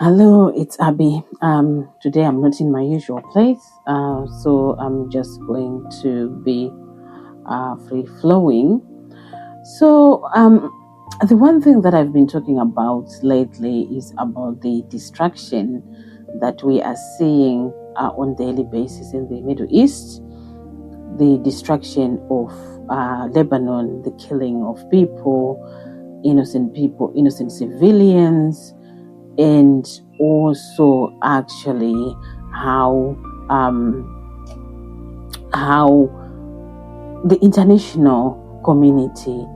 Hello, it's Abby. Today I'm not in my usual place, so I'm just going to be free flowing. So, the one thing that I've been talking about lately is about the distraction that we are seeing on daily basis in the Middle East, the destruction of Lebanon, the killing of people, innocent civilians, and also actually how the international community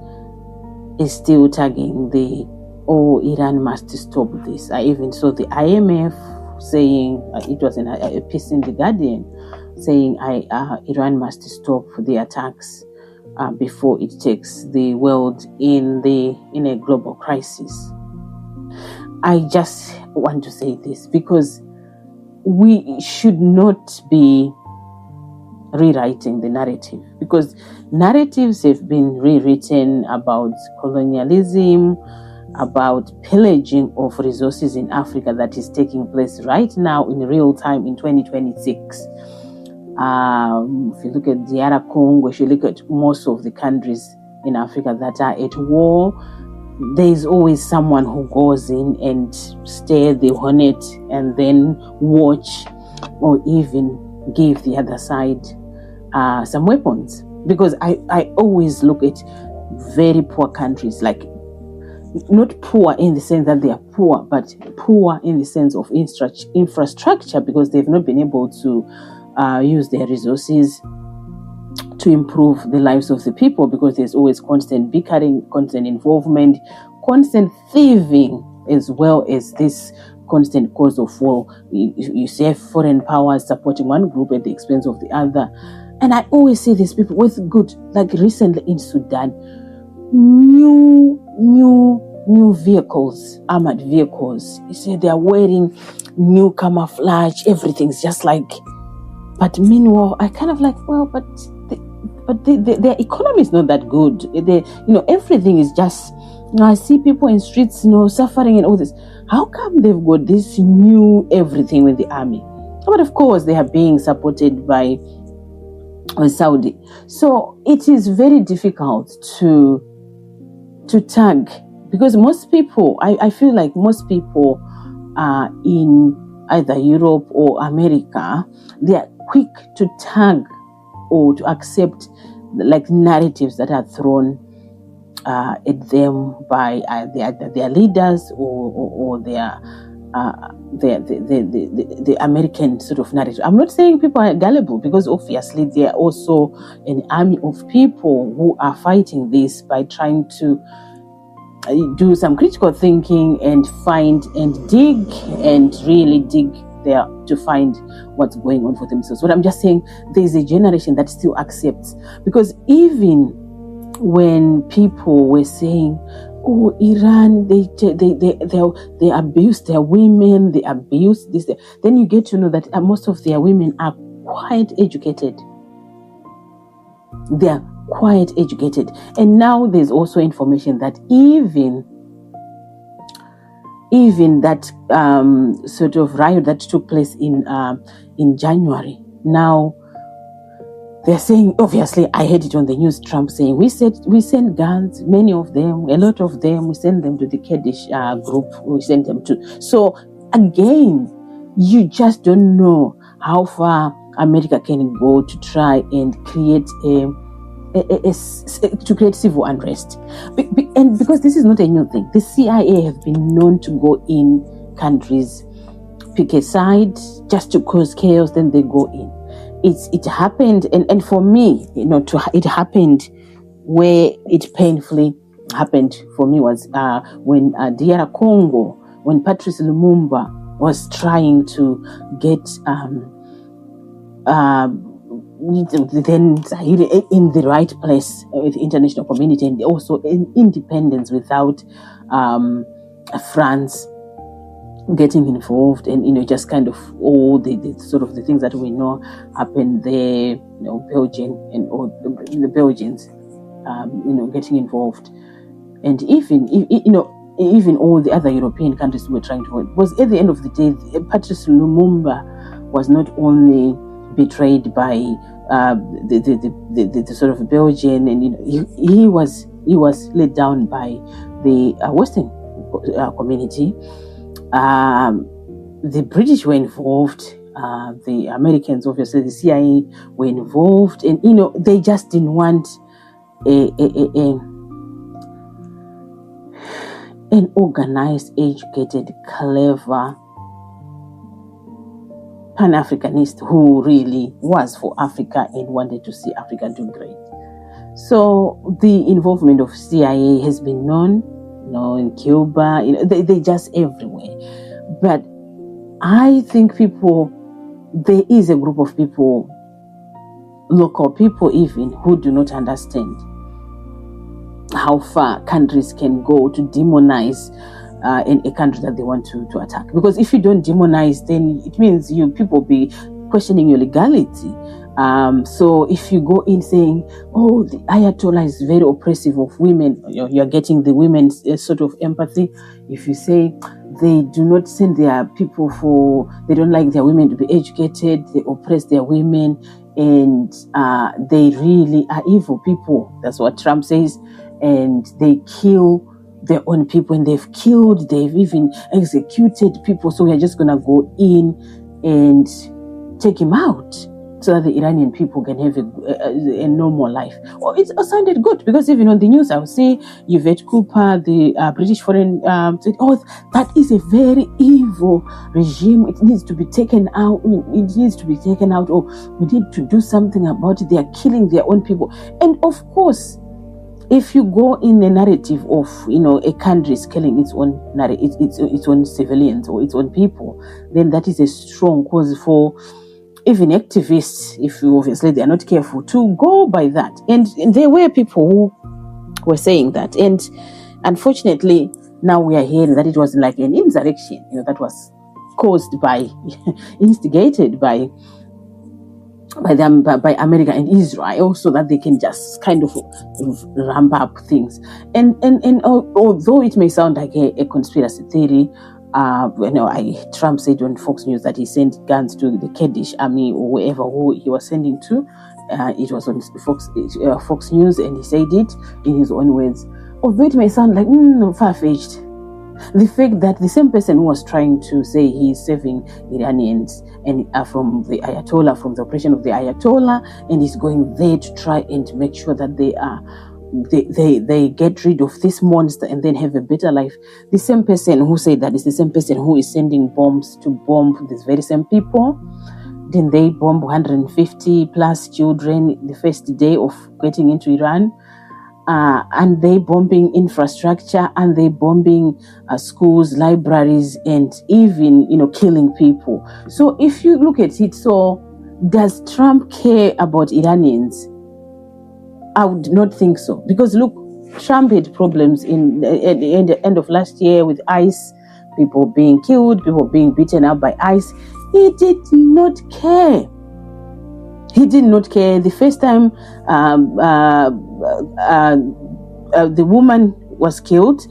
is still tagging the Iran must stop this. I even saw the IMF saying it was a piece in the Guardian saying Iran must stop the attacks before it takes the world in a global crisis. I just want to say this because we should not be rewriting the narrative, because narratives have been rewritten about colonialism, about pillaging of resources in Africa that is taking place right now in real time in 2026. If you look at DR Congo, if you look at most of the countries in Africa that are at war, there is always someone who goes in and steer the Hornet and then watch or even give the other side some weapons. Because I always look at very poor countries, like not poor in the sense that they are poor, but poor in the sense of infrastructure, because they've not been able to use their resources to improve the lives of the people, because there's always constant bickering, constant involvement, constant thieving, as well as this constant cause of war. You see foreign powers supporting one group at the expense of the other. And I always see these people with good, like recently in Sudan, new vehicles, armored vehicles. You see, they are wearing new camouflage, everything's just like, but meanwhile, I kind of like, well, but their economy is not that good. Everything is just, I see people in streets, suffering and all this. How come they've got this new everything with the army? But of course, they are being supported by Saudi. So it is very difficult to tag, because most people, I feel like most people in either Europe or America, they are quick to tag or to accept like narratives that are thrown at them by their leaders or the American sort of narrative. I'm not saying people are gullible, because obviously they are also an army of people who are fighting this by trying to do some critical thinking and find and dig and really dig there to find what's going on for themselves. But I'm just saying there's a generation that still accepts, because even when people were saying, oh, Iran, they abuse their women, they abuse this, then you get to know that most of their women are quite educated. They are quite educated. And now there's also information that even that sort of riot that took place in January, now they're saying, obviously, I heard it on the news, Trump saying, we send guns, many of them, a lot of them, we send them to the Kurdish group, we send them to. So again, you just don't know how far America can go to try and create to create civil unrest. And because this is not a new thing, the CIA have been known to go in countries, pick a side just to cause chaos, then they go in. It happened, and for me, it happened where it painfully happened for me was when DR Congo, when Patrice Lumumba was trying to get then Zaire in the right place with the international community, and also independence without France getting involved, and just kind of all the sort of the things that we know happened there, Belgian and all the Belgians getting involved. And even even all the other European countries were trying to win. Because at the end of the day, Patrice Lumumba was not only betrayed by the sort of Belgian, and he was let down by the Western community. The British were involved. The Americans, obviously, the CIA were involved, and they just didn't want an organized, educated, clever Pan-Africanist who really was for Africa and wanted to see Africa do great. So the involvement of CIA has been known, in Cuba, they just everywhere. But I think there is a group of people, local people even, who do not understand how far countries can go to demonize in a country that they want to attack. Because if you don't demonize, then it means people be questioning your legality. So if you go in saying, oh, the Ayatollah is very oppressive of women, you're getting the women's sort of empathy. If you say they do not send their people they don't like their women to be educated, they oppress their women, and they really are evil people. That's what Trump says. And they kill their own people, and they've even executed people. So we're just going to go in and take him out so that the Iranian people can have a normal life. Well, it sounded good, because even on the news, I would say Yvette Cooper, the British foreign, said, oh, that is a very evil regime. It needs to be taken out. It needs to be taken out, or we need to do something about it. They are killing their own people. And of course, if you go in a narrative of, a country is killing its own its own civilians or its own people, then that is a strong cause for even activists, if obviously they are not careful, to go by that. And there were people who were saying that. And unfortunately, now we are hearing that it was like an insurrection, that was caused by, instigated by America and Israel, so that they can just kind of ramp up things. And although it may sound like a conspiracy theory, Trump said on Fox News that he sent guns to the Kurdish army or wherever who he was sending to. It was on Fox News, and he said it in his own words. Although it may sound like far-fetched, the fact that the same person who was trying to say he is saving Iranians and from the Ayatollah, from the oppression of the Ayatollah, and is going there to try and make sure that they get rid of this monster and then have a better life. The same person who said that is the same person who is sending bombs to bomb these very same people. Then they bomb 150 plus children the first day of getting into Iran. And they bombing infrastructure, and they bombing schools, libraries, and even, killing people. So if you look at it, so does Trump care about Iranians? I would not think so. Because look, Trump had problems at the end of last year with ICE, people being killed, people being beaten up by ICE. He did not care. He did not care. The first time the woman was killed,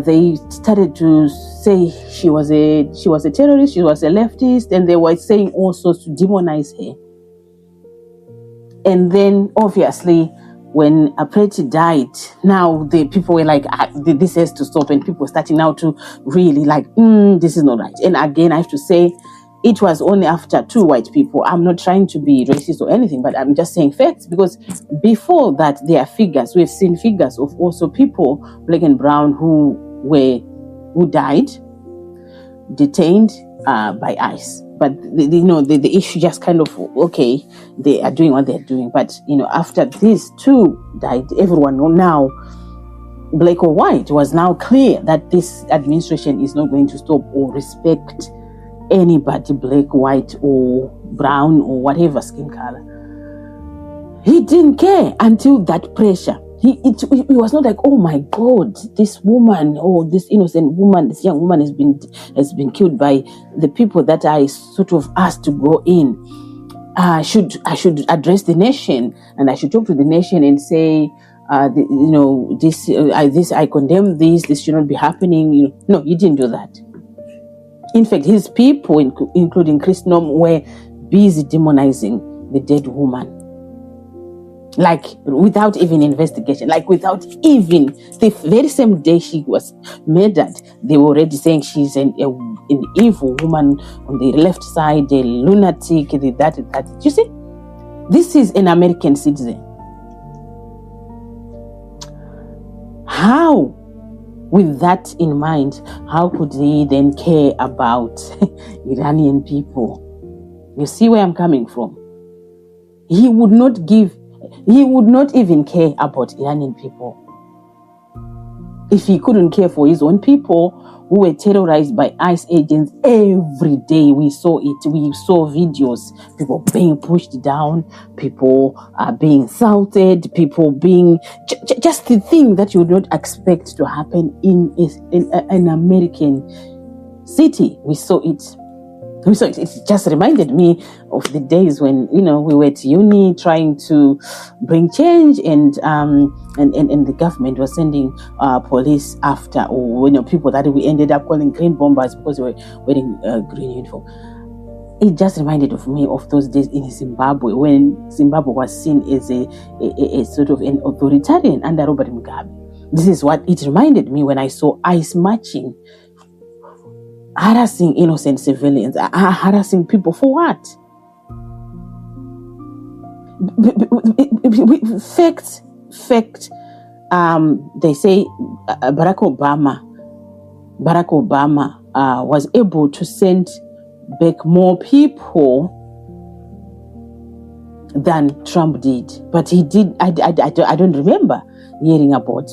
they started to say she was a terrorist, she was a leftist, and they were saying also to demonize her. And then, obviously, when Apreti died, now the people were like, this has to stop, and people were starting now to really like, this is not right. And again, I have to say, it was only after 2 white people. I'm not trying to be racist or anything, but I'm just saying facts, because before that, there are figures. We've seen figures of also people, black and brown, who died, detained by ICE. But the issue just kind of, okay, they are doing what they're doing. But after these 2 died, everyone now, black or white, was now clear that this administration is not going to stop or respect anybody, black, white, or brown, or whatever skin color. He didn't care until that pressure. It was not like, oh my God, this woman, or this innocent woman, this young woman has been killed by the people that I sort of asked to go in. I should address the nation, and I should talk to the nation and say, this I condemn this. This should not be happening. No, he didn't do that. In fact, his people, including Christendom, were busy demonizing the dead woman. Like, without even investigation, like without even, the very same day she was murdered, they were already saying she's an evil woman on the left side, a lunatic, that. You see, this is an American citizen. How, with that in mind, how could he then care about Iranian people? You see where I'm coming from? He would not even care about Iranian people. If he couldn't care for his own people who were terrorized by ICE agents every day, we saw it. We saw videos, people being pushed down, people being insulted, people being just the thing that you would not expect to happen in an American city. We saw it. So it just reminded me of the days when, we were at uni trying to bring change, and the government was sending police after, or people that we ended up calling green bombers because they were wearing green uniform. It just reminded me of those days in Zimbabwe, when Zimbabwe was seen as a sort of an authoritarian under Robert Mugabe. This is what it reminded me when I saw ICE marching, harassing innocent civilians, harassing people for what? Fact. They say Barack Obama was able to send back more people than Trump did, but he did. I don't remember hearing about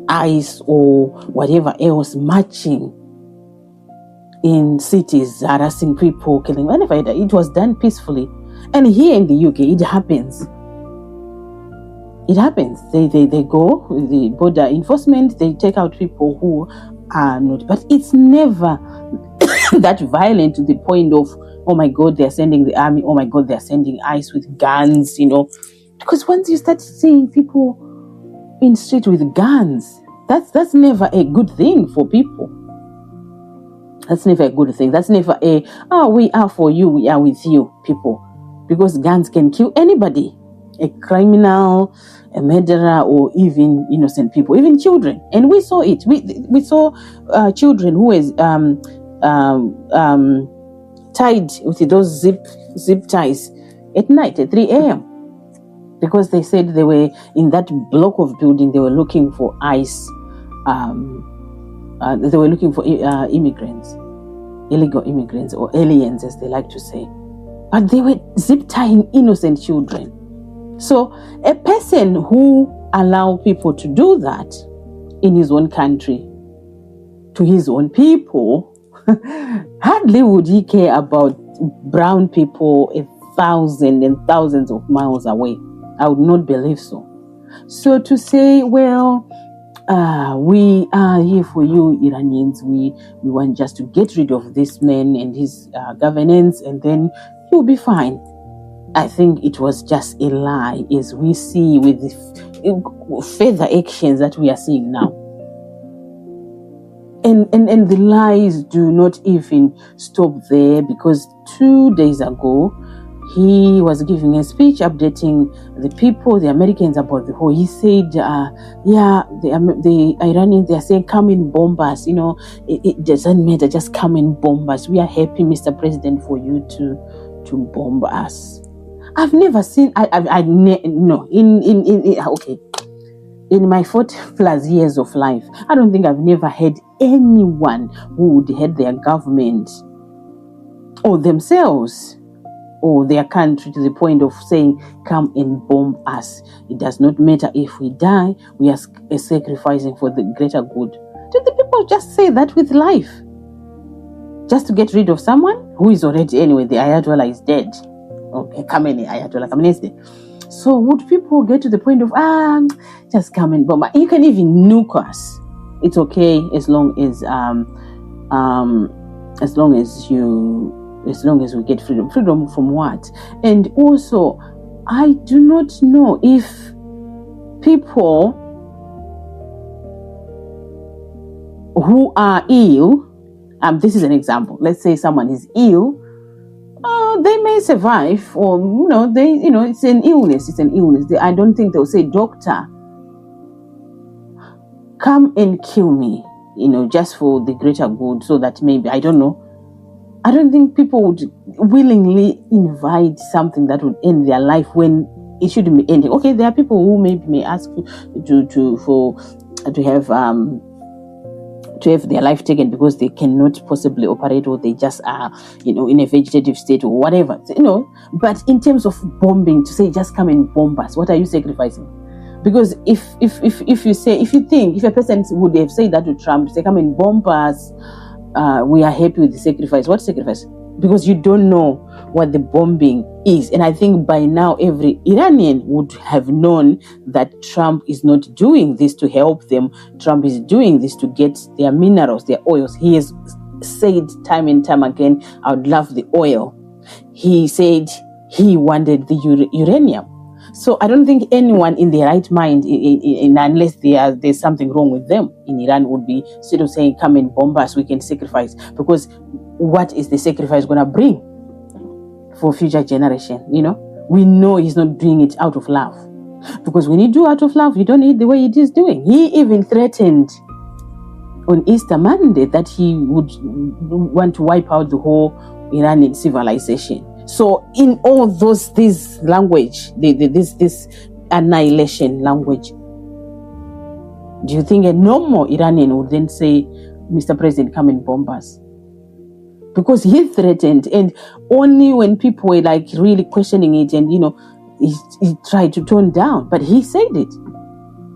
ICE or whatever else marching in cities, harassing people, killing. Whenever it was done peacefully. And here in the UK, it happens. It happens. They go, the border enforcement, they take out people who are not. But it's never that violent to the point of, oh my God, they're sending the army. Oh my God, they're sending ICE with guns, Because once you start seeing people in street with guns, that's never a good thing for people. That's never a good thing. That's never we are for you, we are with you, people. Because guns can kill anybody. A criminal, a murderer, or even innocent people, even children. And we saw it. We saw children who was tied with those zip ties at night at 3 a.m. Because they said they were in that block of building, they were looking for ICE. They were looking for immigrants, illegal immigrants, or aliens, as they like to say. But they were zip tying innocent children. So a person who allowed people to do that in his own country, to his own people, hardly would he care about brown people 1,000 and thousands of miles away. I would not believe so. So to say, well, we are here for you, Iranians. We want just to get rid of this man and his governance, and then you'll be fine. I think it was just a lie, as we see with the further actions that we are seeing now. And the lies do not even stop there, because 2 days ago, he was giving a speech updating the people, the Americans, about the whole. He said, the Iranians, they are saying, come and bomb us. It doesn't matter, just come and bomb us. We are happy, Mr. President, for you to bomb us. I've never seen, in my 40+ years of life, I don't think I've never heard anyone who would head their government or themselves or their country to the point of saying, come and bomb us. It does not matter if we die, we are sacrificing for the greater good. Did the people just say that with life? Just to get rid of someone who is already, anyway, the Ayatollah is dead. Okay, Khamenei, Ayatollah Khamenei is dead. So would people get to the point of, just come and bomb? You can even nuke us. It's okay as long as we get freedom. Freedom from what? And also, I do not know if people who are ill, this is an example. Let's say someone is ill, they may survive, or it's an illness. I don't think they'll say, "Doctor, come and kill me," just for the greater good, so that maybe, I don't know. I don't think people would willingly invite something that would end their life when it shouldn't be ending. Okay, there are people who maybe may ask to have their life taken because they cannot possibly operate, or they just are, in a vegetative state or whatever, But in terms of bombing, to say just come and bomb us, what are you sacrificing? Because if a person would have said that to Trump, say come and bomb us, we are happy with the sacrifice. What sacrifice? Because you don't know what the bombing is. And I think by now every Iranian would have known that Trump is not doing this to help them. Trump is doing this to get their minerals, their oils. He has said time and time again, I would love the oil. He said he wanted the uranium. So I don't think anyone in their right mind, unless there's something wrong with them in Iran, would be sort of saying, come and bomb us, we can sacrifice. Because what is the sacrifice going to bring for future generation? We know he's not doing it out of love. Because when you do out of love, you don't eat the way it is doing. He even threatened on Easter Monday that he would want to wipe out the whole Iranian civilization. So in all this language, this annihilation language, do you think a normal Iranian would then say, Mr. President, come and bomb us? Because he threatened, and only when people were like really questioning it, and he tried to tone down, but he said it.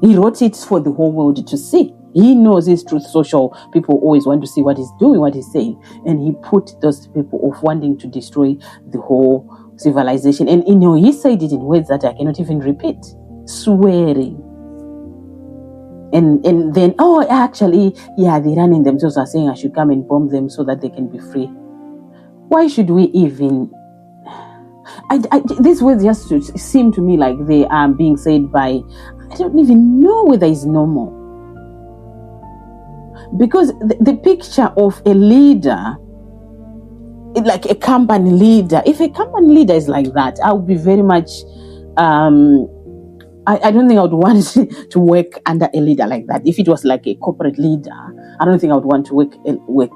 He wrote it for the whole world to see. He knows his truth social. People always want to see what he's doing, what he's saying. And he put those people off wanting to destroy the whole civilization. And he said it in words that I cannot even repeat. Swearing. And then, the Iranians themselves are saying I should come and bomb them so that they can be free. Why should we even... these words just seem to me like they are being said by... I don't even know whether it's normal. Because the picture of a leader, like a company leader, if a company leader is like that, I would be very much, I don't think I would want to work under a leader like that. If it was like a corporate leader, I don't think I would want to work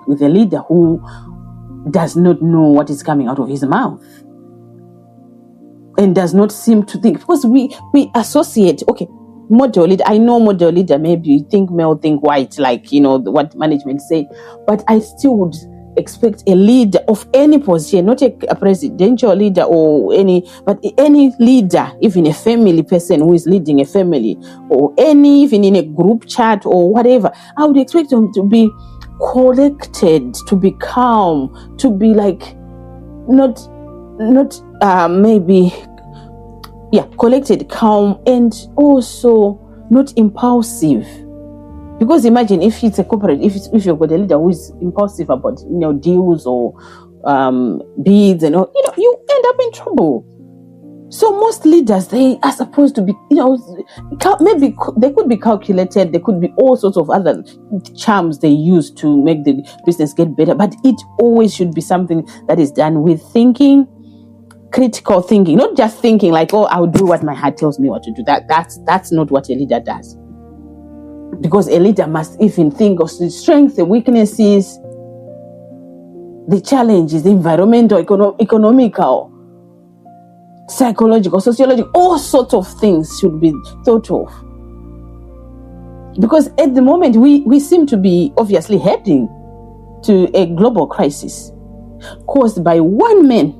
with a leader who does not know what is coming out of his mouth and does not seem to think. Because we associate, okay, model leader. I know model leader, maybe you think male, think white, like, what management say. But I still would expect a leader of any position, not a presidential leader or but any leader, even a family person who is leading a family, or even in a group chat or whatever. I would expect them to be collected, to be calm, to be like, collected, calm, and also not impulsive. Because imagine if it's a corporate, if you've got a leader who is impulsive about deals or bids and all, you end up in trouble. So most leaders, they are supposed to be, maybe they could be calculated, there could be all sorts of other charms they use to make the business get better, but it always should be something that is done with thinking. Critical thinking, not just thinking like, I'll do what my heart tells me what to do. That's not what a leader does. Because a leader must even think of the strengths, the weaknesses, the challenges, the environmental, economical, psychological, sociological, all sorts of things should be thought of. Because at the moment, we seem to be obviously heading to a global crisis caused by one man.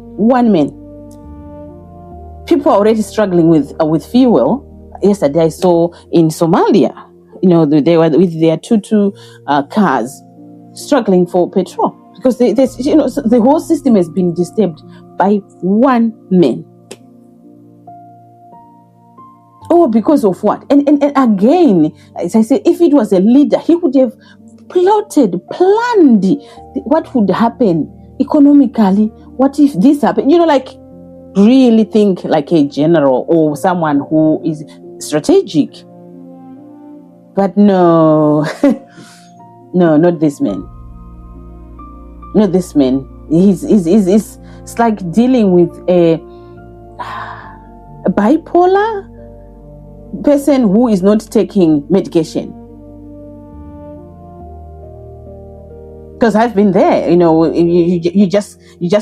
People are already struggling with fuel. Yesterday I saw in Somalia, they were with their two cars struggling for petrol because the whole system has been disturbed by one man. Because of what? And again, as I say, if it was a leader, he would have planned what would happen economically. What if this happened? Really think like a general or someone who is strategic. But no, no, not this man. Not this man. It's like dealing with a bipolar person who is not taking medication. Because I've been there, you just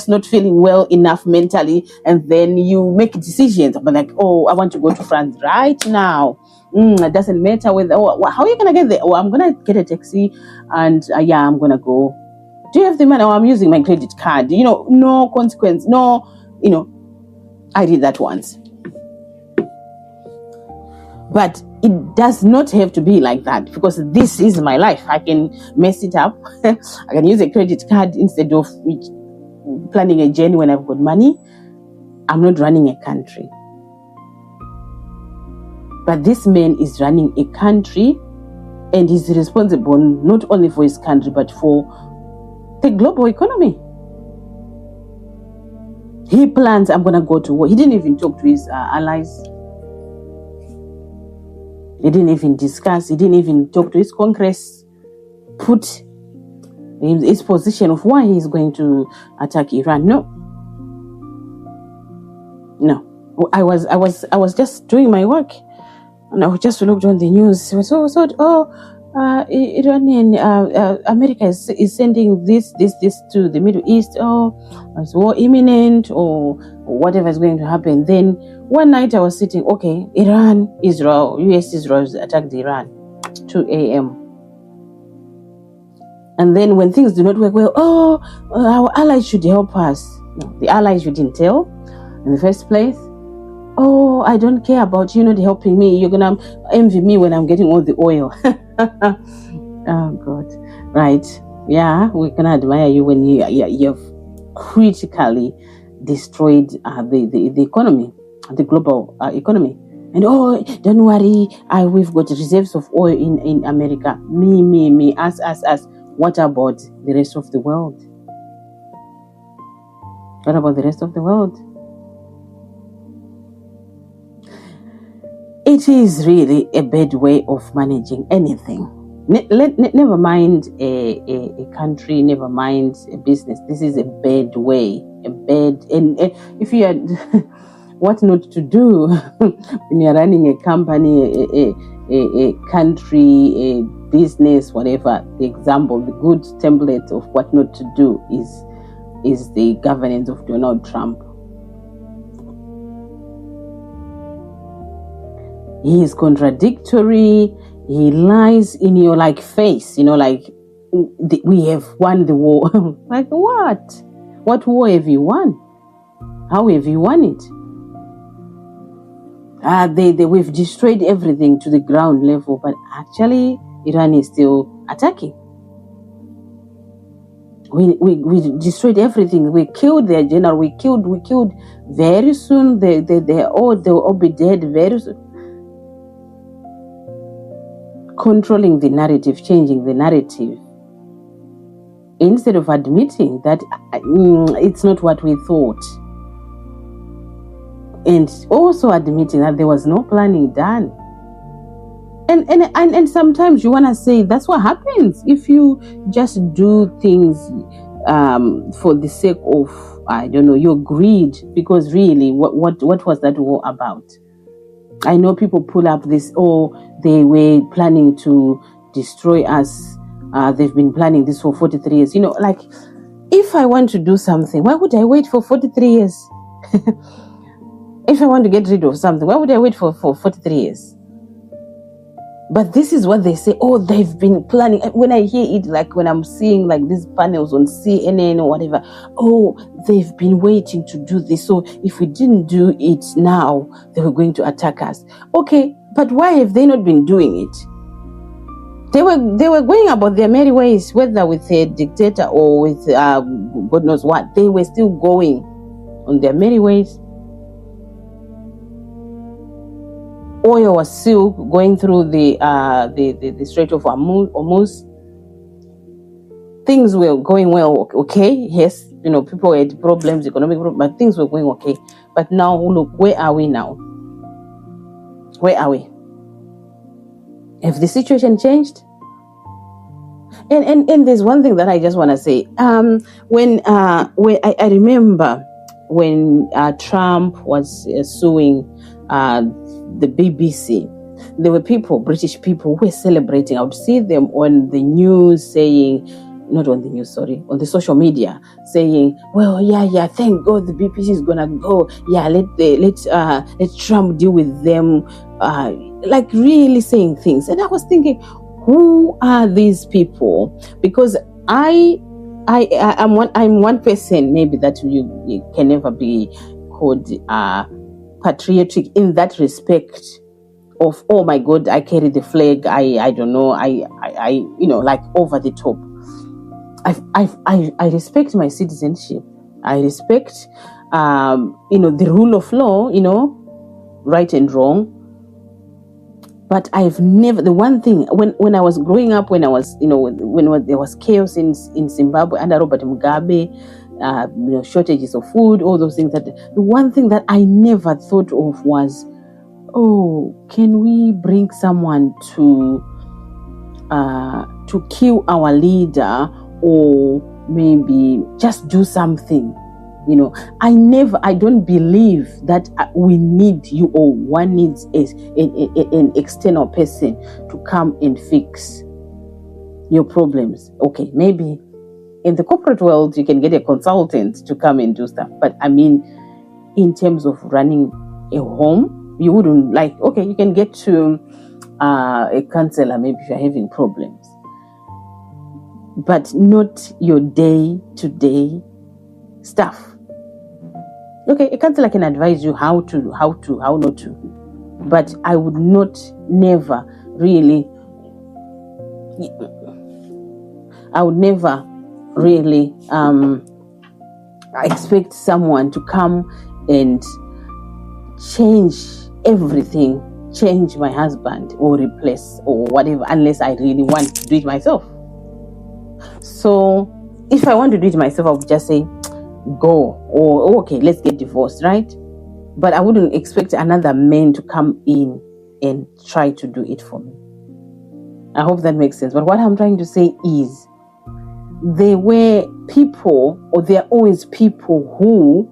not feeling well enough mentally, and then you make decisions. I'm like, oh, I want to go to France right now. It doesn't matter whether, how are you gonna get there? Oh, I'm gonna get a taxi, and I'm gonna go. Do you have the money? Oh, I'm using my credit card. No consequence. No, I did that once. But it does not have to be like that, because this is my life. I can mess it up. I can use a credit card instead of planning a journey when I've got money. I'm not running a country. But this man is running a country, and he's responsible not only for his country, but for the global economy. He plans, I'm going to go to war. He didn't even talk to his allies. He didn't even discuss. He didn't even talk to his Congress. Put in his position of why he's going to attack Iran. No. I was just doing my work, and I just looked on the news. Iranian America is sending this to the Middle East. Is war imminent, or whatever is going to happen? Then one night I was sitting, okay, Iran, Israel, US Israel attacked Iran, 2 a.m. And then when things do not work well, our allies should help us. No, the allies you didn't tell in the first place. Oh, I don't care about you not helping me. You're going to envy me when I'm getting all the oil. Oh, God. Right. Yeah, we can admire you when you've critically destroyed the economy, the global economy. And don't worry, we've got reserves of oil in America. Me, us. What about the rest of the world? What about the rest of the world? It is really a bad way of managing anything. Never mind a country, never mind a business. This is a bad way. And if you had what not to do when you're running a company, a country, a business, whatever. The example, the good template of what not to do is the governance of Donald Trump. He is contradictory. He lies in your face, we have won the war. Like what? What war have you won? How have you won it? We've destroyed everything to the ground level, but actually Iran is still attacking. We destroyed everything. We killed their general. We killed very soon. They'll all be dead very soon. Controlling the narrative, changing the narrative, instead of admitting that it's not what we thought, and also admitting that there was no planning done. And sometimes you want to say that's what happens if you just do things for the sake of your greed, because really what was that war about? I know people pull up this, they were planning to destroy us. They've been planning this for 43 years. If I want to do something, why would I wait for 43 years? If I want to get rid of something, why would I wait for 43 years? But this is what they say, they've been planning. When I hear it, like when I'm seeing these panels on CNN or whatever, they've been waiting to do this. So if we didn't do it now, they were going to attack us. Okay, but why have they not been doing it? They were going about their merry ways, whether with a dictator or with God knows what. They were still going on their merry ways. Oil was still going through the Strait of Hormuz. Things were going well, okay. Yes, people had problems, economic problems, but things were going okay. But now, look, where are we now? Where are we? Have the situation changed? And there's one thing that I just want to say. When I remember when Trump was suing the BBC, there were people, British people, who were celebrating. I would see them on the news saying, not on the news, sorry, on the social media saying, well, yeah, thank God the BBC is gonna go. Yeah, let Trump deal with them. Like really saying things. And I was thinking, who are these people? Because I'm one person maybe that you can never be called patriotic in that respect of, oh my God, I carry the flag. I don't know. I like over the top. I respect my citizenship. I respect the rule of law. Right and wrong. But I've never, the one thing, when I was growing up, when I was, when there was chaos in Zimbabwe under Robert Mugabe, shortages of food, all those things, that the one thing that I never thought of was, oh, can we bring someone to kill our leader, or maybe just do something? I don't believe that we need you, or one needs an external person to come and fix your problems. Okay, maybe in the corporate world, you can get a consultant to come and do stuff. But I mean, in terms of running a home, you wouldn't okay, you can get to a counselor maybe if you're having problems, but not your day-to-day stuff. Okay, a counselor can advise you how not to, but I would never really expect someone to come and change everything, change my husband or replace or whatever, unless I really want to do it myself. So if I want to do it myself, I would just say, go, or okay, let's get divorced, right? But I wouldn't expect another man to come in and try to do it for me. I hope that makes sense. But what I'm trying to say is, there were people, or there are always people who,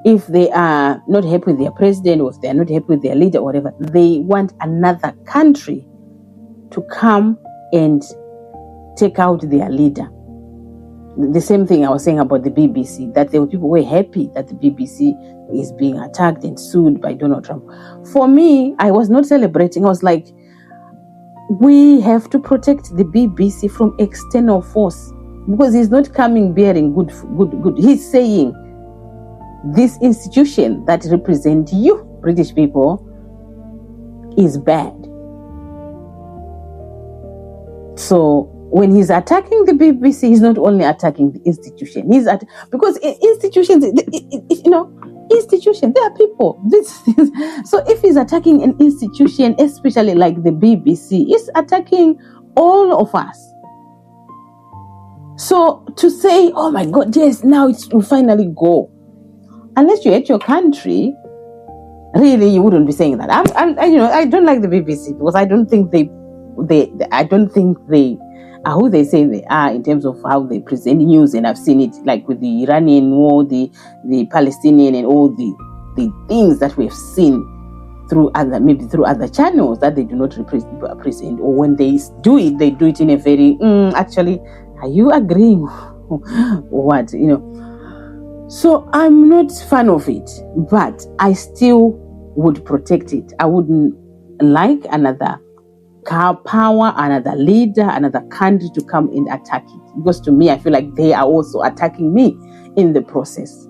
if they are not happy with their president, or if they are not happy with their leader, or whatever, they want another country to come and take out their leader. The same thing I was saying about the BBC, that there were people who were happy that the BBC is being attacked and sued by Donald Trump. For me, I was not celebrating. I was like, we have to protect the BBC from external force, because he's not coming bearing good. He's saying, this institution that represents you, British people, is bad. So when he's attacking the BBC, he's not only attacking the institution. Because institutions, institutions, they are people. So if he's attacking an institution, especially like the BBC, he's attacking all of us. So to say, oh my God, yes, now it will finally go. Unless you hate your country, really, you wouldn't be saying that. I don't like the BBC, because I don't think they are who they say they are in terms of how they present news. And I've seen it like with the Iranian war, the Palestinian, and all the things that we've seen through other channels that they do not present, or when they do it in a very actually, are you agreeing? What, So I'm not fan of it, but I still would protect it. I wouldn't like another power, another leader, another country to come and attack it, because to me, I feel like they are also attacking me in the process.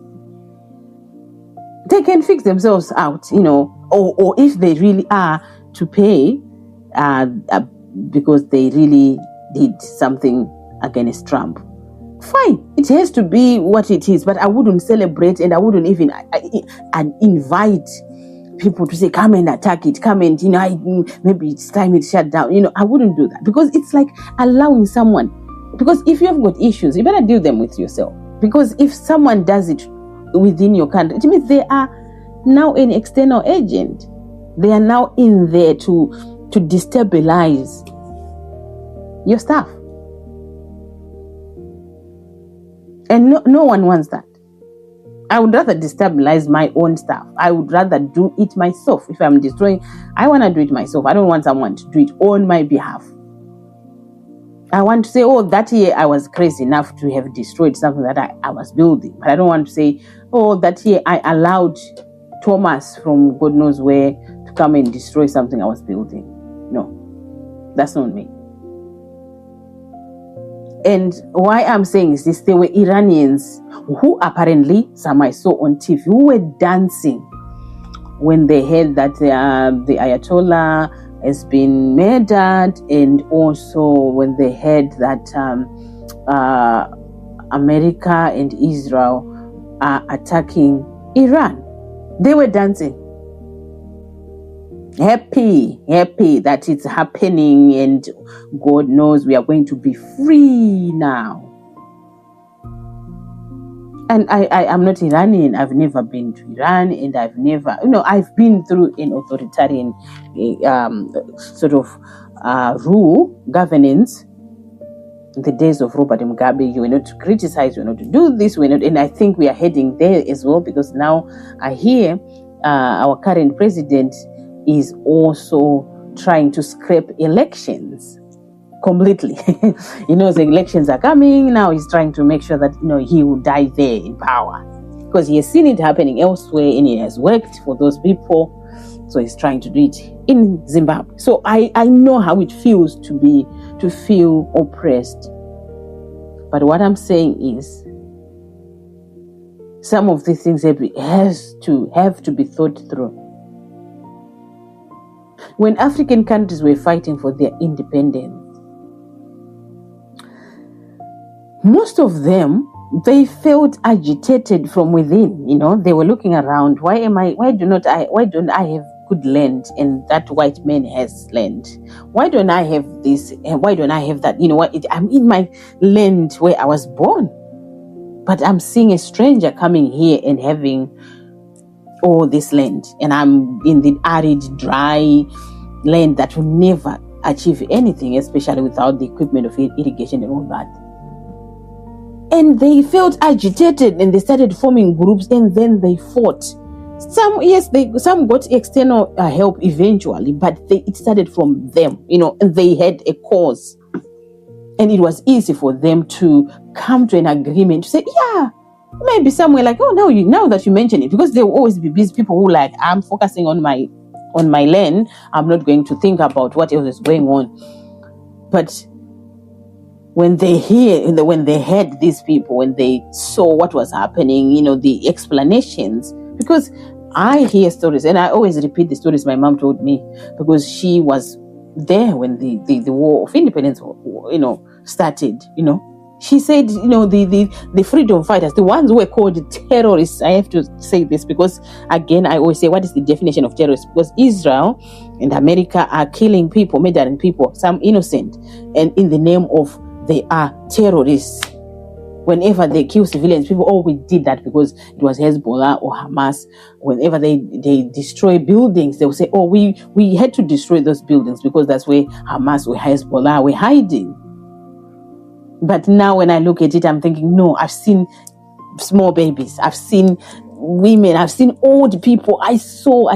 They can fix themselves out, or if they really are to pay because they really did something against Trump, fine, it has to be what it is. But I wouldn't celebrate, and I wouldn't even invite people to say, come and attack it, come and, maybe it's time it shut down. I wouldn't do that, because it's like allowing someone, because if you have got issues, you better deal them with yourself. Because if someone does it within your country, it means they are now an external agent. They are now in there to destabilize your stuff. And no one wants that. I would rather destabilize my own stuff. I would rather do it myself. If I'm destroying, I want to do it myself. I don't want someone to do it on my behalf. I want to say, oh, that year I was crazy enough to have destroyed something that I was building. But I don't want to say, oh, that year I allowed Thomas from God knows where to come and destroy something I was building. No, that's not me. And why I'm saying is this, there were Iranians who apparently, some I saw on TV, who were dancing when they heard that the Ayatollah has been murdered, and also when they heard that America and Israel are attacking Iran. They were dancing. Happy that it's happening, and God knows we are going to be free now. And I'm not Iranian. I've never been to Iran, and I've never, I've been through an authoritarian sort of governance. In the days of Robert Mugabe, you were not to criticize, you were not to do this, and I think we are heading there as well, because now I hear our current president is also trying to scrape elections completely. The elections are coming now. He's trying to make sure that he will die there in power, because he has seen it happening elsewhere and it has worked for those people. So he's trying to do it in Zimbabwe. So I know how it feels to feel oppressed. But what I'm saying is, some of these things have to be thought through. When African countries were fighting for their independence, most of them, they felt agitated from within. They were looking around. Why don't I have good land and that white man has land? Why don't I have this and why don't I have that? I'm in my land where I was born, but I'm seeing a stranger coming here and having all this land, and I'm in the arid, dry land that will never achieve anything, especially without the equipment of irrigation and all that. And they felt agitated, and they started forming groups, and then they fought. Some got external help eventually, but it started from them, and they had a cause, and it was easy for them to come to an agreement to say, yeah, maybe somewhere like, oh, now that you mention it, because there will always be these people who like, I'm focusing on my land. I'm not going to think about what else is going on. But when they heard these people, when they saw what was happening, the explanations, because I hear stories, and I always repeat the stories my mom told me, because she was there when the war of independence, started, She said, the freedom fighters, the ones who were called terrorists, I have to say this because, again, I always say, what is the definition of terrorists? Because Israel and America are killing people, murdering people, some innocent, and in the name of they are terrorists. Whenever they kill civilians, people, we did that because it was Hezbollah or Hamas. Whenever they destroy buildings, they will say, we had to destroy those buildings because that's where Hamas or Hezbollah were hiding. But now when I look at it, I'm thinking, no, I've seen small babies. I've seen women. I've seen old people. I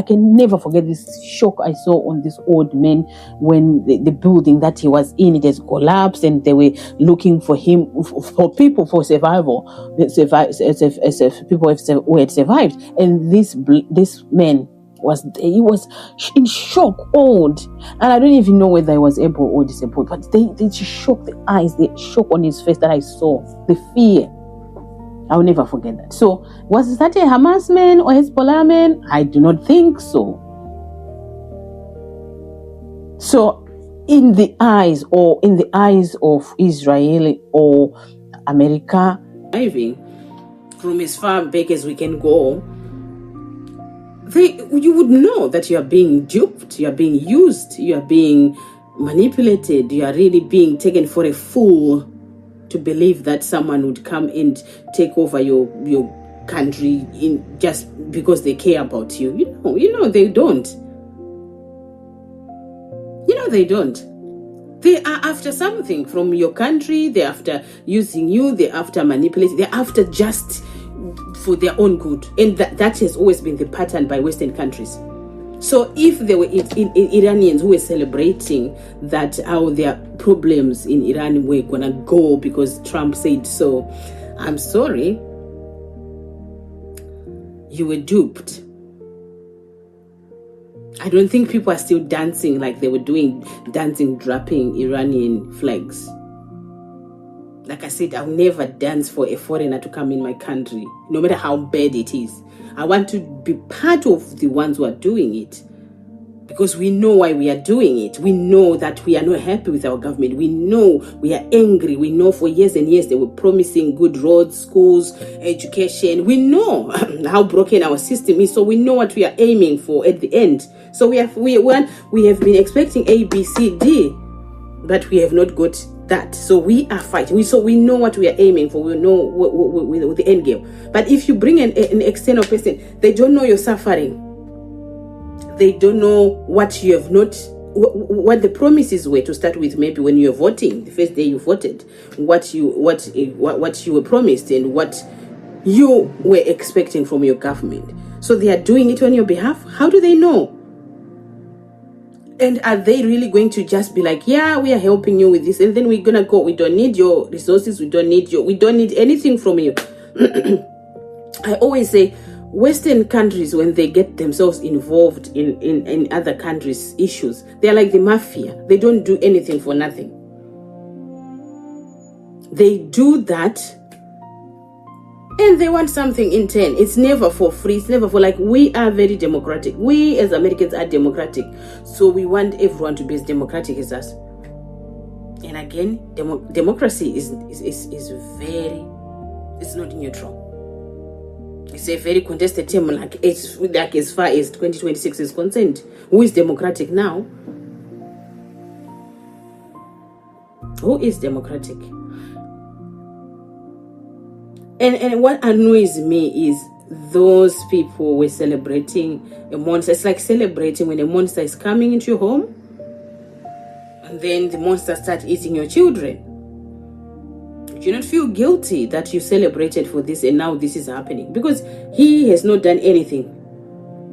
can never forget this shock I saw on this old man when the building that he was in, it has collapsed, and they were looking for him, for people, for survival, people who had survived. And this man was in shock, old, and I don't even know whether he was able or disabled, but they shook the eyes, the shock on his face that I saw, the fear. I'll never forget that. So was that a Hamas man or Hezbollah man? I do not think so. So in the eyes of Israel or America, from as far back as we can go, you would know that you are being duped, you are being used, you are being manipulated, you are really being taken for a fool to believe that someone would come and take over your country just because they care about you. You know they don't. No, they don't. They are after something from your country. They're after using you. They're after manipulating. They're after just for their own good. And that has always been the pattern by Western countries. So if there were Iranians who were celebrating that how their problems in Iran were going to go because Trump said so, I'm sorry, you were duped. I don't think people are still dancing like they were dancing, dropping Iranian flags. Like I said, I'll never dance for a foreigner to come in my country, no matter how bad it is. I want to be part of the ones who are doing it. Because we know why we are doing it. We know that we are not happy with our government. We know we are angry. We know for years and years they were promising good roads, schools, education. We know how broken our system is. So we know what we are aiming for at the end. So we have been expecting A, B, C, D, but we have not got that. So we are fighting. So we know what we are aiming for. We know what the end game. But if you bring an external person, they don't know you're suffering. They don't know what you have not, what the promises were to start with. Maybe when you're voting, the first day you voted, what you were promised and what you were expecting from your government. So they are doing it on your behalf. How do they know? And are they really going to just be like, yeah, we are helping you with this, and then we're gonna go? We don't need your resources. We don't need anything from you. I always say, Western countries, when they get themselves involved in other countries' issues, they're like the mafia. They don't do anything for nothing. They do that and they want something in turn. It's never for free. It's never for, like, we are very democratic. We as Americans are democratic. So we want everyone to be as democratic as us. And again, democracy is very, it's not neutral. It's a very contested term, like as far as 2026 is concerned. Who is democratic now? Who is democratic? And what annoys me is those people were celebrating a monster. It's like celebrating when a monster is coming into your home, and then the monster starts eating your children. You do not feel guilty that you celebrated for this and now this is happening, because he has not done anything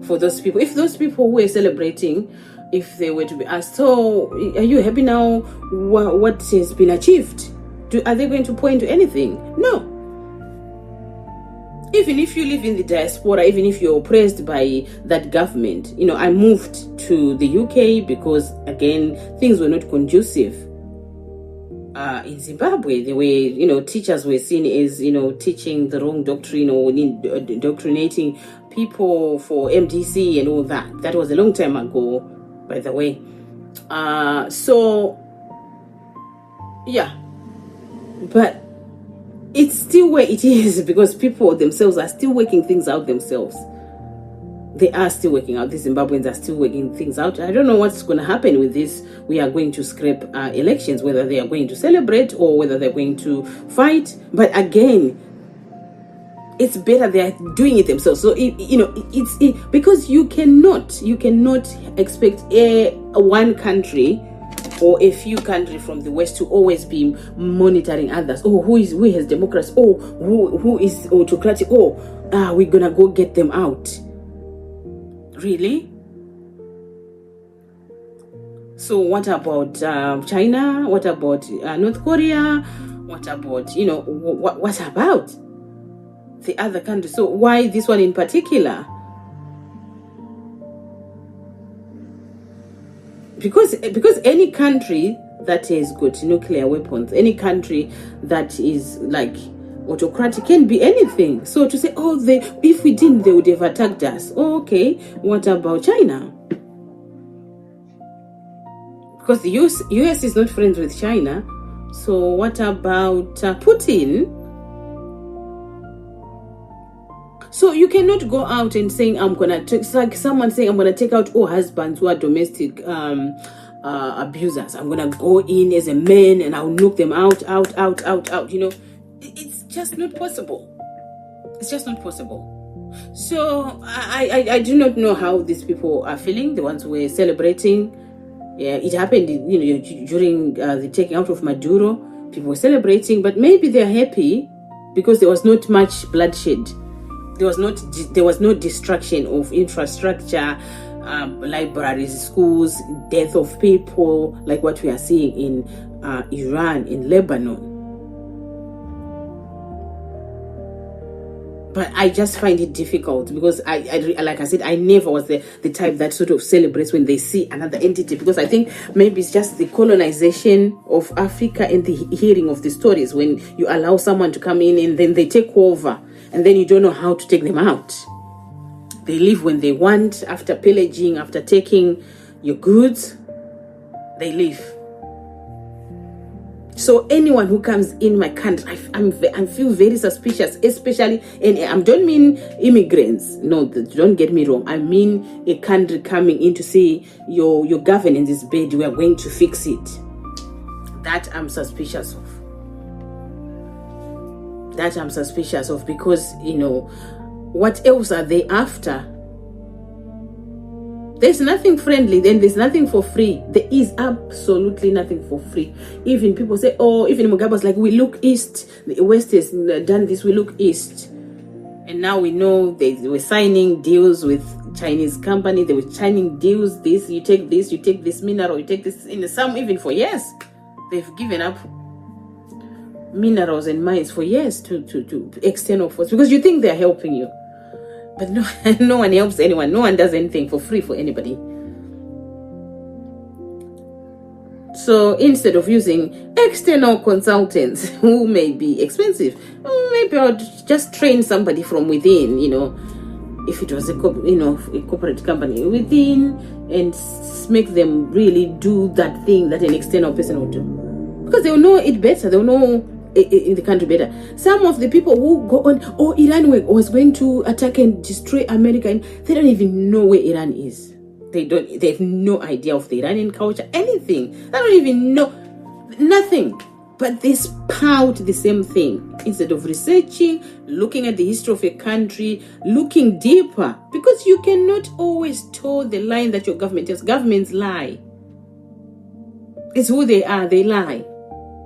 for those people. If those people were celebrating, if they were to be asked, so are you happy now? What has been achieved? Are they going to point to anything? No. Even if you live in the diaspora, even if you're oppressed by that government, I moved to the UK because, again, things were not conducive. In Zimbabwe, the way, teachers were seen as, teaching the wrong doctrine or indoctrinating people for MDC and all that. That was a long time ago, by the way. So, yeah. But it's still where it is, because people themselves are still working things out themselves. They are still working out. The Zimbabweans are still working things out. I don't know what's going to happen with this. We are going to scrap elections, whether they are going to celebrate or whether they're going to fight. But again, it's better they're doing it themselves. So, because you cannot expect one country or a few countries from the West to always be monitoring others. Oh, who has democracy? Oh, who is autocratic? Oh, we're going to go get them out. Really? So what about China? What about North Korea? What about, what about the other countries? So why this one in particular? Because any country that has got nuclear weapons, any country that is like autocratic can be anything. So to say, if we didn't, they would have attacked us. Oh, okay. What about China? Because the US is not friends with China. So what about Putin? So you cannot go out and saying, it's like someone saying, I'm going to take out all husbands who are domestic abusers. I'm going to go in as a man and I'll knock them out. It's just not possible. It's just not possible. So I do not know how these people are feeling, the ones who were celebrating. Yeah, it happened, during the taking out of Maduro. People were celebrating, but maybe they're happy because there was not much bloodshed. There was no destruction of infrastructure, libraries, schools, death of people, like what we are seeing in Iran, in Lebanon. But I just find it difficult because I like I said, I never was the type that sort of celebrates when they see another entity, because I think maybe it's just the colonization of Africa and the hearing of the stories when you allow someone to come in and then they take over and then you don't know how to take them out. They leave when they want, after pillaging, after taking your goods, they leave. So anyone who comes in my country, I feel very suspicious, especially, and I don't mean immigrants. No, don't get me wrong. I mean a country coming in to say your governance is bad, we are going to fix it. That I'm suspicious of. Because, what else are they after? There's nothing friendly, then there's nothing for free. There is absolutely nothing for free. Even people say, even Mugabe's like, we look east. The West has done this, we look east. And now we know they were signing deals with Chinese company. They were signing deals, you take this mineral, you take this, in some even for years. They've given up minerals and mines for years to external force, because you think they're helping you. But no one helps anyone. No one does anything for free for anybody. So instead of using external consultants who may be expensive, maybe I'll just train somebody from within, if it was a corporate company within, and make them really do that thing that an external person would do. Because they'll know it better. They'll know in the country better. Some of the people who go on, Iran was going to attack and destroy America, and they don't even know where Iran is. They have no idea of the Iranian culture, anything. They don't even know nothing. But they spout the same thing instead of researching, looking at the history of a country, looking deeper, because you cannot always toe the line that your government has. Governments lie. It's who they are. They lie.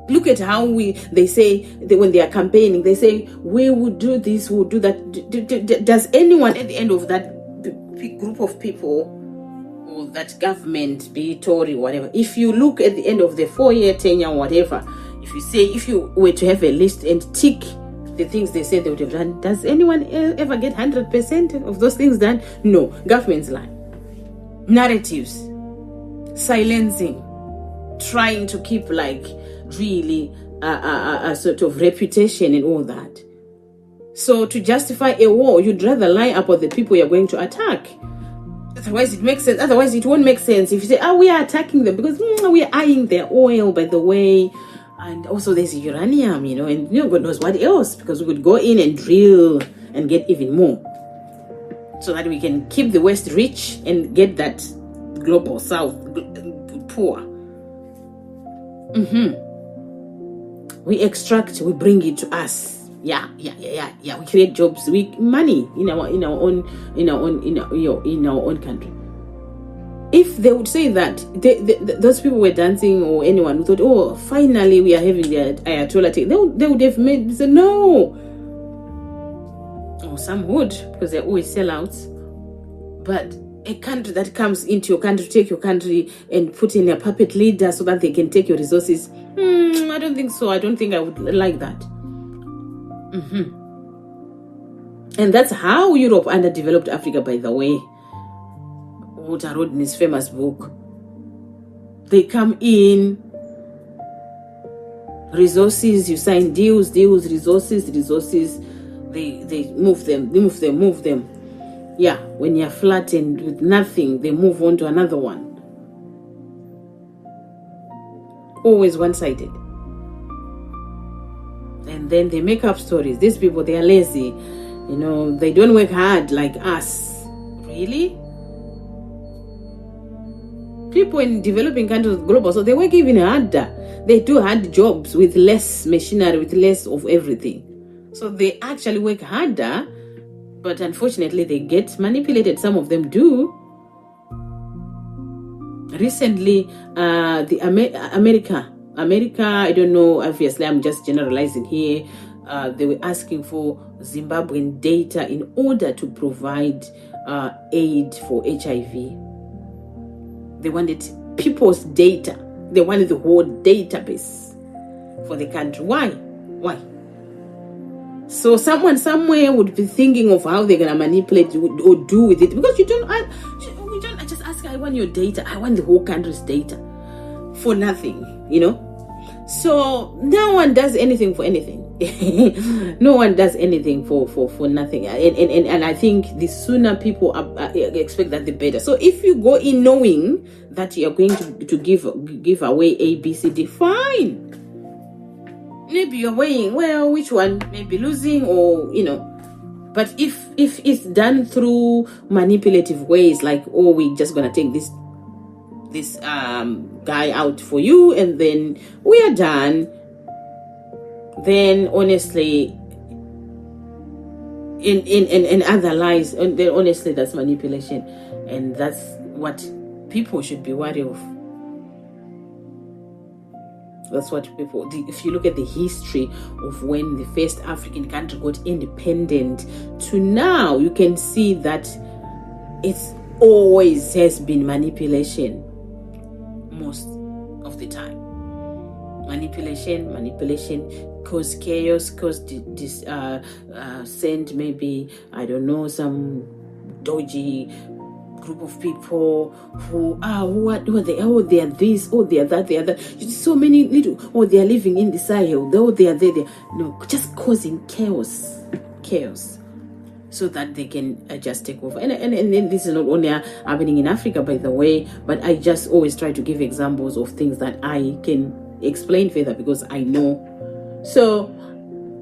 Look at how they say that when they are campaigning, they say, we will do this, we'll do that. Does anyone at the end of that group of people, or that government, be it Tory, whatever, if you look at the end of the 4-year tenure, whatever, if you were to have a list and tick the things they said they would have done, does anyone ever get 100% of those things done? No. Governments lie. Narratives. Silencing. Trying to keep really a sort of reputation and all that. So to justify a war, you'd rather lie about the people you're going to attack. Otherwise it makes sense. Otherwise it won't make sense if you say, we are attacking them because we are eyeing their oil, by the way, and also there's uranium, and God knows what else, because we could go in and drill and get even more, so that we can keep the West rich and get that global South poor. We extract, we bring it to us. Yeah. We create jobs, money in our own country. If they would say that those people were dancing, or anyone who thought, finally we are having the Ayatollah thing, they would have said no. Or some would, because they're always sellouts. But a country that comes into your country, take your country and put in a puppet leader so that they can take your resources, I don't think so. I don't think I would like that. And that's how Europe underdeveloped Africa, by the way. Walter wrote in his famous book. They come in, resources, you sign deals, resources, they move them. Yeah, when you're flattened with nothing, they move on to another one. Always one-sided. And then they make up stories. These people, they are lazy. They don't work hard like us. Really? People in developing countries, global, so they work even harder. They do hard jobs with less machinery, with less of everything. So they actually work harder, but unfortunately they get manipulated. Some of them do. recently, America, I don't know, obviously I'm just generalizing here, they were asking for Zimbabwean data in order to provide aid for HIV. They wanted people's data. They wanted the whole database for the country. Why? So someone somewhere would be thinking of how they're gonna manipulate or do with it, because we don't just ask, I want your data, I want the whole country's data for nothing, So no one does anything for anything. No one does anything for nothing. And I think the sooner people expect that, the better. So if you go in knowing that you're going to give away A, B, C, D, fine. Maybe you're weighing, well, which one may be losing, or but if it's done through manipulative ways, like, oh, we're just gonna take this guy out for you and then we are done, then honestly in other lies, then honestly that's manipulation, and that's what people should be wary of. That's what people, if you look at the history of when the first African country got independent to now, you can see that it's always has been manipulation most of the time. Manipulation cause chaos, cause send maybe, I don't know, some dodgy group of people who are they? Oh, they are this. Oh, they are that. They are that. So many little. Oh, they are living in the Sahel. Oh, they are there. No, just causing chaos, so that they can just take over. And this is not only happening in Africa, by the way. But I just always try to give examples of things that I can explain further because I know. So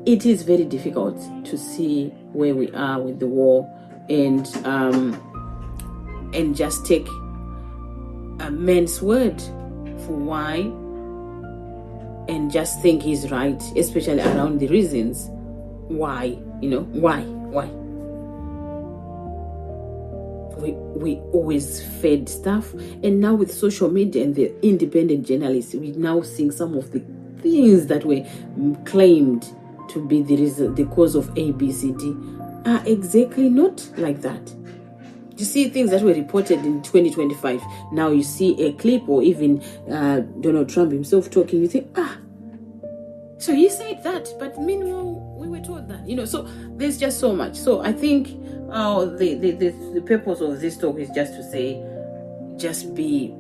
it is very difficult to see where we are with the war, and just take a man's word for why, and just think he's right, especially around the reasons why. Why we always fed stuff. And now with social media and the independent journalists, we're now seeing some of the things that were claimed to be the cause of A, B, C, D are exactly not like that. You see things that were reported in 2025. Now you see a clip, or even Donald Trump himself talking. You think, so he said that, but meanwhile we were told that. So there's just so much. So I think the purpose of this talk is just to say, just be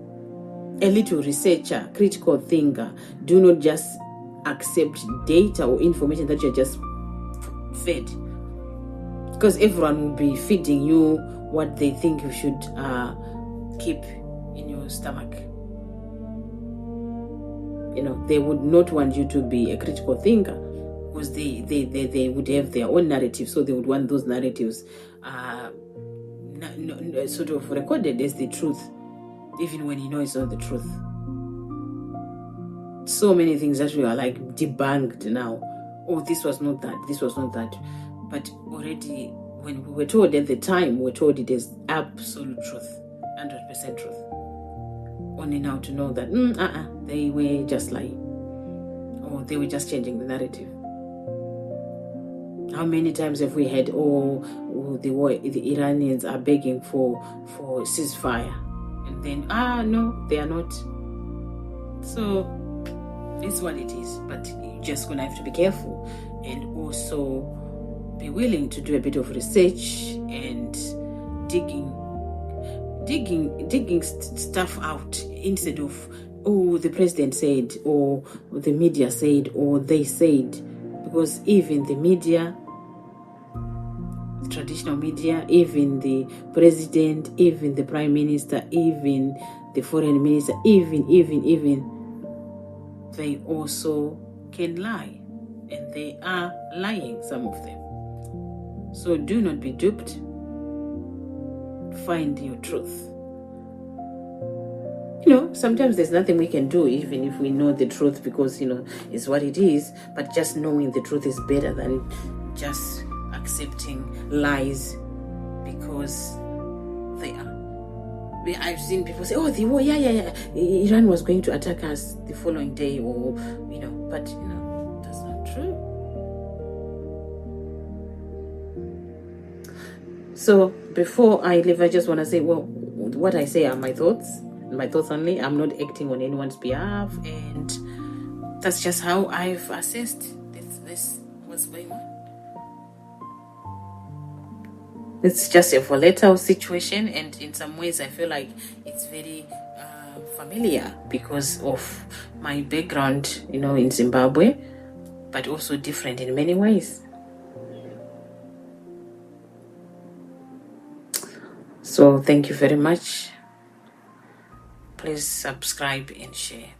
a little researcher, critical thinker. Do not just accept data or information that you're just fed, because everyone will be feeding you what they think you should keep in your stomach. They would not want you to be a critical thinker, because they would have their own narrative, so they would want those narratives sort of recorded as the truth, even when it's not the truth. So many things that we are like debunked now. Oh, this was not that, but already when we were told at the time, we were told it is absolute truth, 100% truth. Only now to know that they were just lying, or they were just changing the narrative. How many times have we had, the Iranians are begging for ceasefire, and then no, they are not. So it's what it is. But you're just gonna have to be careful, and also be willing to do a bit of research and digging stuff out, instead of the president said, or the media said, or they said. Because even the media, the traditional media, even the president, even the prime minister, even the foreign minister, even they also can lie, and they are lying, some of them. So do not be duped. Find your truth. Sometimes there's nothing we can do, even if we know the truth, because it's what it is. But just knowing the truth is better than just accepting lies because they are. I've seen people say, oh, the war, yeah, Iran was going to attack us the following day, or, but, that's not true. So before I leave, I just want to say, well, what I say are my thoughts only. I'm not acting on anyone's behalf, and that's just how I've assessed this what's going on. It's just a volatile situation, and in some ways I feel like it's very familiar because of my background, in Zimbabwe, but also different in many ways. So thank you very much. Please subscribe and share.